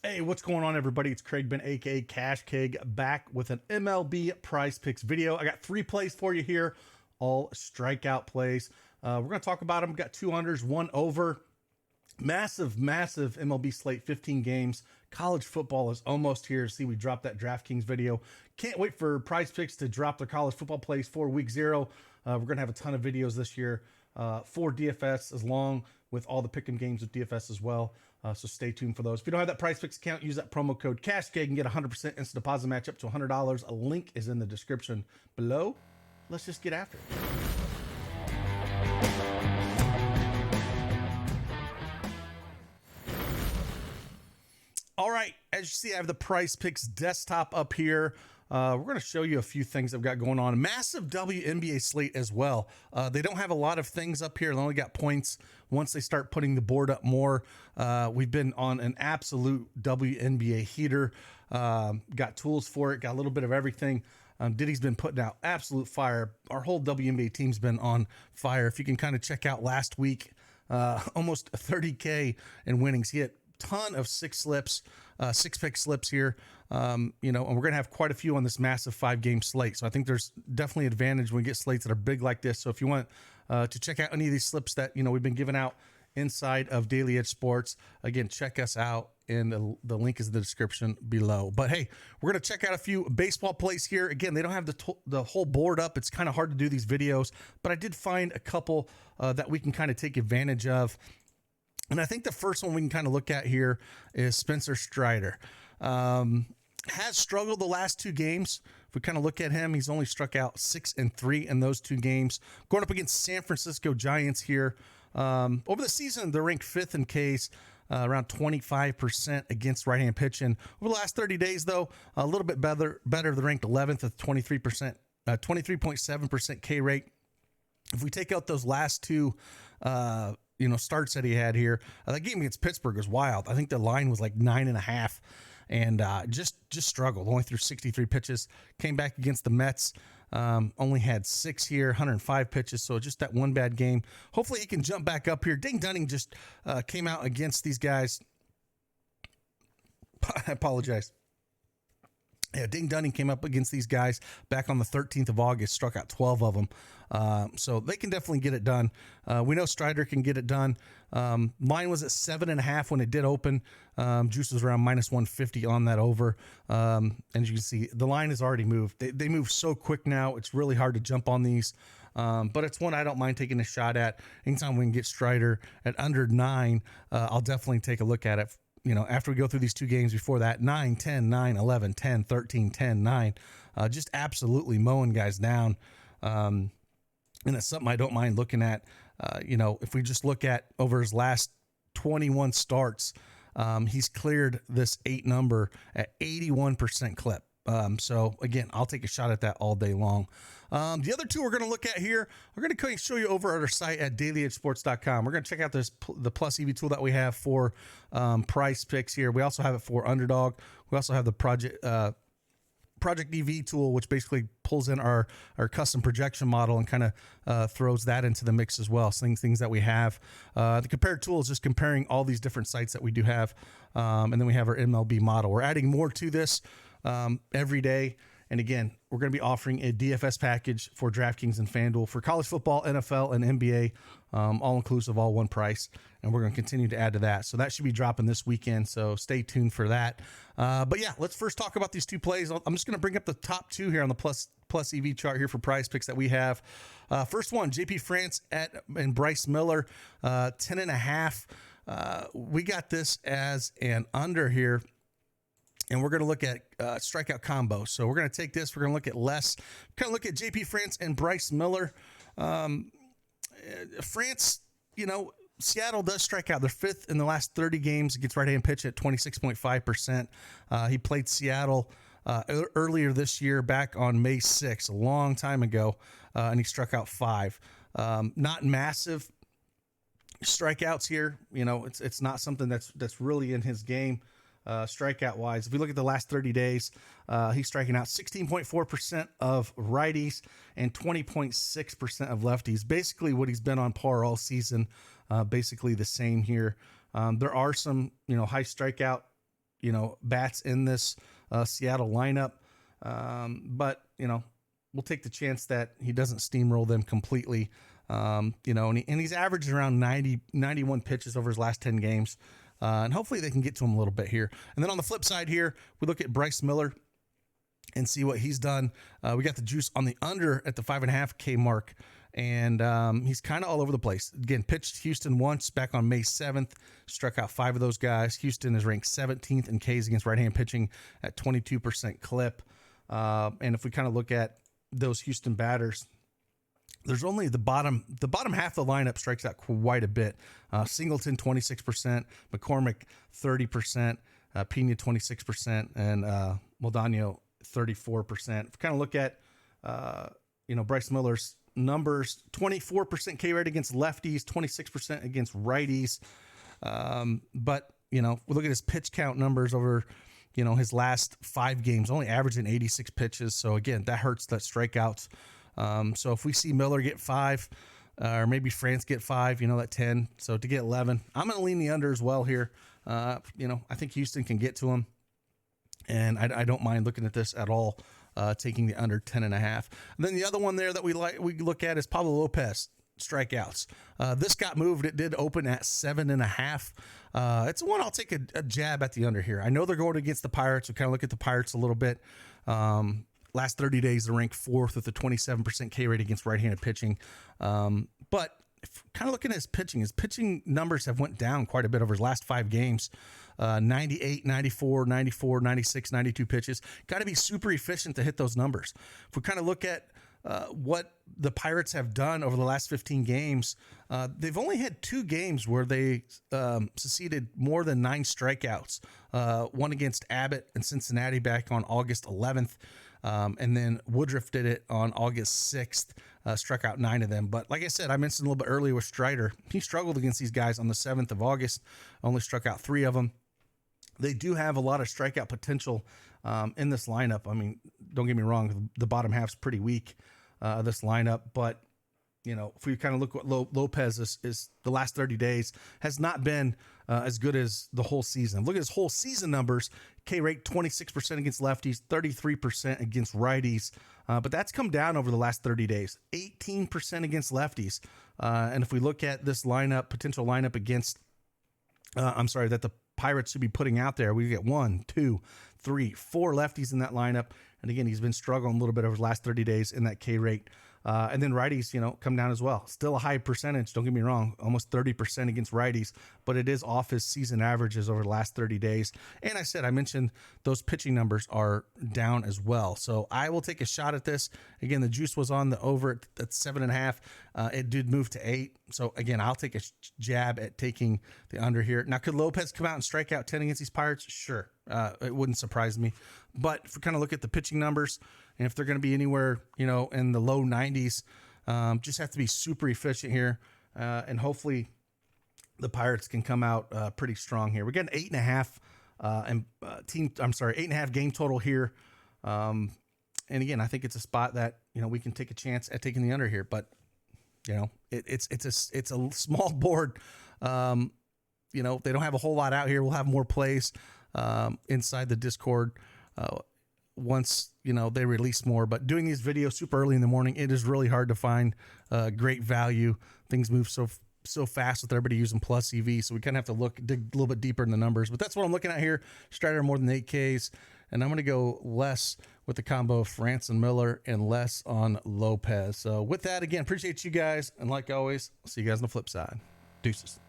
Hey, what's going on, everybody? It's Craig Ben, aka Cash Keg, back with an MLB Prize Picks video. I got 3 plays for you here, all strikeout plays. We're going to talk about them. We got 2 unders, 1 over. Massive MLB slate, 15 games. College football is almost here. See, we dropped that DraftKings video. Can't wait for Prize Picks to drop their college football plays for week 0. We're going to have a ton of videos this year for DFS, as long with all the pick'em games with DFS as well. So stay tuned for those. If you don't have that PrizePicks account, use that promo code CashKeg and get 100% instant deposit match up to $100. A link is in the description below. Let's just get after it. All right, as you see, I have the PrizePicks desktop up here. We're going to show you a few things I've got going on. Massive WNBA slate as well. They don't have a lot of things up here. They only got points once they start putting the board up more. We've been on an absolute WNBA heater. Got tools for it, got a little bit of everything. Diddy's been putting out absolute fire. Our whole WNBA team's been on fire. If you can kind of check out last week, almost 30K in winnings. He had ton of 6-pick slips here, and we're going to have quite a few on this massive 5-game slate. So I think there's definitely advantage when we get slates that are big like this. So if you want to check out any of these slips that, we've been giving out inside of Daily Edge Sports, again, check us out, and the link is in the description below. But hey, we're going to check out a few baseball plays here. Again, they don't have the whole board up. It's kind of hard to do these videos, but I did find a couple that we can kind of take advantage of. And I think the first one we can kind of look at here is Spencer Strider. Has struggled the last 2 games. If we kind of look at him, he's only struck out 6 and 3 in those 2 games. Going up against San Francisco Giants here. Over the season, they're ranked 5th in Ks, around 25% against right-hand pitching. Over the last 30 days, though, a little bit better. They're ranked 11th at 23.7% K rate. If we take out those last 2 starts that he had here, that game against Pittsburgh was wild. I think the line was like 9.5, and just struggled. Only threw 63 pitches. Came back against the Mets, only had 6 here, 105 pitches. So just that one bad game. Hopefully he can jump back up here. Ding Dunning just came out against these guys. I apologize. Yeah, Ding Dunning came up against these guys back on the 13th of August, struck out 12 of them. So they can definitely get it done. We know Strider can get it done. Mine was at 7.5 when it did open. Juice was around -150 on that over. And as you can see, the line has already moved. They move so quick now. It's really hard to jump on these. But it's one I don't mind taking a shot at. Anytime we can get Strider at under 9, I'll definitely take a look at it. After we go through these 2 games before that, 9, 10, 9, 11, 10, 13, 10, 9, just absolutely mowing guys down. And it's something I don't mind looking at. If we just look at over his last 21 starts, he's cleared this 8 number at 81% clip. So again, I'll take a shot at that all day long. The other 2 we're going to look at here, we're going to show you over at our site at dailyedgesports.com. We're going to check out the Plus EV tool that we have for PrizePicks here. We also have it for Underdog. We also have the Project EV tool, which basically pulls in our custom projection model and kind of throws that into the mix as well. So things that we have. The compare tool is just comparing all these different sites that we do have. And then we have our MLB model. We're adding more to this every day. And again, we're going to be offering a DFS package for DraftKings and FanDuel for college football, NFL, and NBA, all inclusive, all one price. And we're going to continue to add to that. So that should be dropping this weekend. So stay tuned for that. But yeah, let's first talk about these 2 plays. I'm just going to bring up the top 2 here on the Plus EV chart here for PrizePicks that we have. First one, JP France and Bryce Miller, 10.5. We got this as an under here. And we're going to look at strikeout combo. So we're going to take this. We're going to look at less. Kind of look at JP France and Bryce Miller. France, Seattle does strike out. They're 5th in the last 30 games against right-hand pitch at 26.5%. He played Seattle earlier this year, back on May 6th, a long time ago, and he struck out 5. Not massive strikeouts here. It's not something that's really in his game. Strikeout wise, if we look at the last 30 days, he's striking out 16.4% of righties and 20.6% of lefties. Basically what he's been on par all season. Basically the same here. There are some, high strikeout, bats in this Seattle lineup. But, we'll take the chance that he doesn't steamroll them completely. And he's averaged around 91 pitches over his last 10 games. And hopefully they can get to him a little bit here. And then on the flip side here, we look at Bryce Miller and see what he's done. We got the juice on the under at the 5.5K mark. And he's kind of all over the place. Again, pitched Houston once back on May 7th, struck out 5 of those guys. Houston is ranked 17th in Ks against right-hand pitching at 22% clip. And if we kind of look at those Houston batters, there's only the bottom half of the lineup strikes out quite a bit. Singleton, 26%, McCormick, 30%, Pena, 26%, and Maldonado, 34%. If we kind of look at, Bryce Miller's numbers, 24% K rate against lefties, 26% against righties. But, we look at his pitch count numbers over, his last 5 games, only averaging 86 pitches. So again, that hurts that strikeouts. So if we see Miller get 5, or maybe France get 5, that 10. So to get 11, I'm going to lean the under as well here. I think Houston can get to him, and I don't mind looking at this at all. Taking the under 10.5. And then the other one there that we look at is Pablo Lopez strikeouts. This got moved. It did open at 7.5. It's one I'll take a jab at the under here. I know they're going against the Pirates. We kind of look at the Pirates a little bit. Last 30 days, they're ranked 4th with a 27% K rate against right-handed pitching. But kind of looking at his pitching numbers have went down quite a bit over his last 5 games. 98, 94, 94, 96, 92 pitches. Got to be super efficient to hit those numbers. If we kind of look at what the Pirates have done over the last 15 games, they've only had 2 games where they succeeded more than 9 strikeouts. One against Abbott and Cincinnati back on August 11th. And then Woodruff did it on August 6th, struck out 9 of them. But like I said, I mentioned a little bit earlier with Strider, he struggled against these guys on the 7th of August, only struck out 3 of them. They do have a lot of strikeout potential in this lineup. I mean, don't get me wrong, the bottom half's pretty weak, this lineup. But, if we kind of look what Lopez is the last 30 days, has not been as good as the whole season. Look at his whole season numbers. K rate 26% against lefties, 33% against righties. But that's come down over the last 30 days, 18% against lefties. And if we look at this potential lineup against, that the Pirates should be putting out there, we get 1, 2, 3, 4 lefties in that lineup. And again, he's been struggling a little bit over the last 30 days in that K rate. And then righties, come down as well. Still a high percentage, don't get me wrong, almost 30% against righties, but it is off his season averages over the last 30 days. And I mentioned those pitching numbers are down as well. So I will take a shot at this. Again, the juice was on the over at 7.5. It did move to 8. So again, I'll take a jab at taking the under here. Now, could Lopez come out and strike out 10 against these Pirates? Sure. It wouldn't surprise me. But if we kind of look at the pitching numbers, and if they're going to be anywhere, in the low 90s, just have to be super efficient here. And hopefully the Pirates can come out pretty strong here. We're getting 8.5 8.5 game total here. And again, I think it's a spot that, we can take a chance at taking the under here, but it's a small board. They don't have a whole lot out here. We'll have more plays inside the Discord once they release more. But doing these videos super early in the morning, it is really hard to find great value. Things move so fast with everybody using plus EV, so we kind of have to dig a little bit deeper in the numbers. But that's what I'm looking at here. Strider more than 8Ks, and I'm going to go less with the combo of France and Miller and less on Lopez. So with that, again, appreciate you guys, and like always, I'll see you guys on the flip side. Deuces.